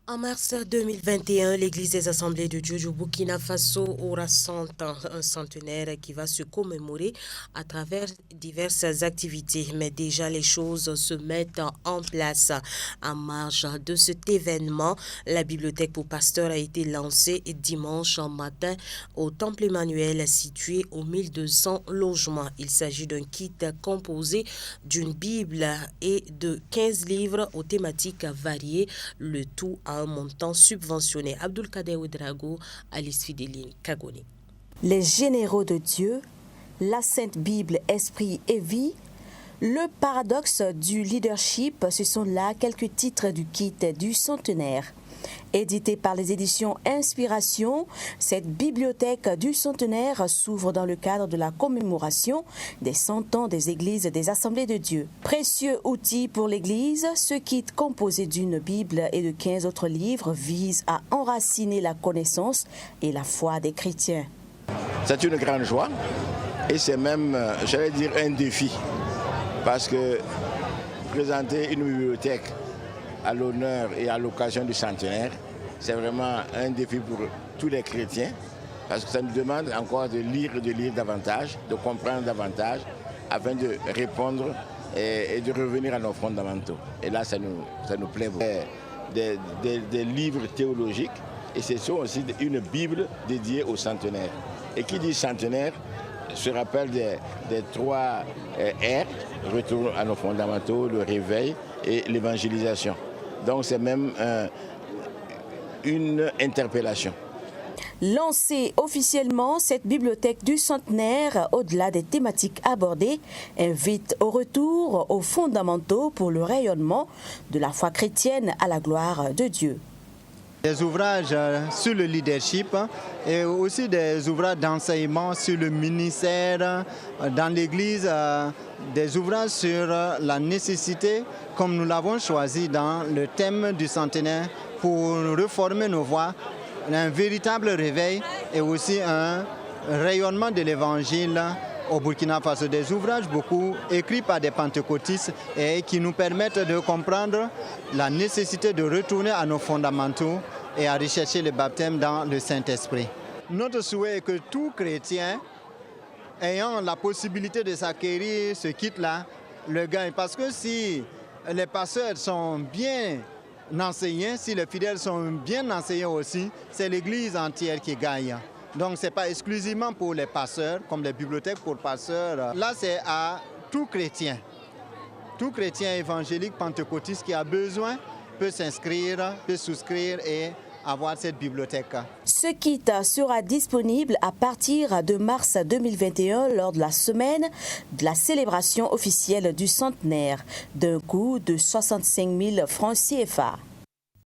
En mars 2021, l'Église des Assemblées de Dieu du Burkina Faso aura un centenaire qui va se commémorer à travers diverses activités. Mais déjà, les choses se mettent en place. En marge de cet événement, la bibliothèque pour pasteurs a été lancée dimanche matin au Temple Emmanuel situé aux 1200 logements. Il s'agit d'un kit composé d'une Bible et de 15 livres aux thématiques variées, le tout à un montant subventionné. Abdul Kader Ouedraogo, Alice Fideline, Kagoni. Les généraux de Dieu, la Sainte Bible, Esprit et Vie, le paradoxe du leadership, ce sont là quelques titres du kit du centenaire. Édité par les éditions Inspiration, cette bibliothèque du centenaire s'ouvre dans le cadre de la commémoration des 100 ans des églises des Assemblées de Dieu. Précieux outil pour l'Église, ce kit composé d'une Bible et de 15 autres livres vise à enraciner la connaissance et la foi des chrétiens. C'est une grande joie et c'est même, j'allais dire, un défi parce que présenter une bibliothèque à l'honneur et à l'occasion du centenaire, c'est vraiment un défi pour tous les chrétiens parce que ça nous demande encore de lire davantage, de comprendre davantage afin de répondre et de revenir à nos fondamentaux. Et là, ça nous plaît beaucoup. Des livres théologiques et c'est aussi une Bible dédiée au centenaire. Et qui dit centenaire se rappelle des 3 R, retour à nos fondamentaux, le réveil et l'évangélisation. Donc c'est même une interpellation. Lancée officiellement, cette bibliothèque du centenaire, au-delà des thématiques abordées, invite au retour aux fondamentaux pour le rayonnement de la foi chrétienne à la gloire de Dieu. Des ouvrages sur le leadership et aussi des ouvrages d'enseignement sur le ministère dans l'Église, des ouvrages sur la nécessité, comme nous l'avons choisi dans le thème du centenaire, pour reformer nos voix, un véritable réveil et aussi un rayonnement de l'Évangile au Burkina Faso. Des ouvrages beaucoup écrits par des pentecôtistes et qui nous permettent de comprendre la nécessité de retourner à nos fondamentaux et à rechercher le baptême dans le Saint-Esprit. Notre souhait est que tout chrétien ayant la possibilité de s'acquérir ce kit-là le gagne. Parce que si les pasteurs sont bien enseignés, si les fidèles sont bien enseignés aussi, c'est l'Église entière qui gagne. Donc ce n'est pas exclusivement pour les pasteurs, comme les bibliothèques pour pasteurs. Là, c'est à tout chrétien évangélique, pentecôtiste qui a besoin peut s'inscrire, peut souscrire et avoir cette bibliothèque. Ce kit sera disponible à partir de mars 2021 lors de la semaine de la célébration officielle du centenaire d'un coût de 65 000 francs CFA.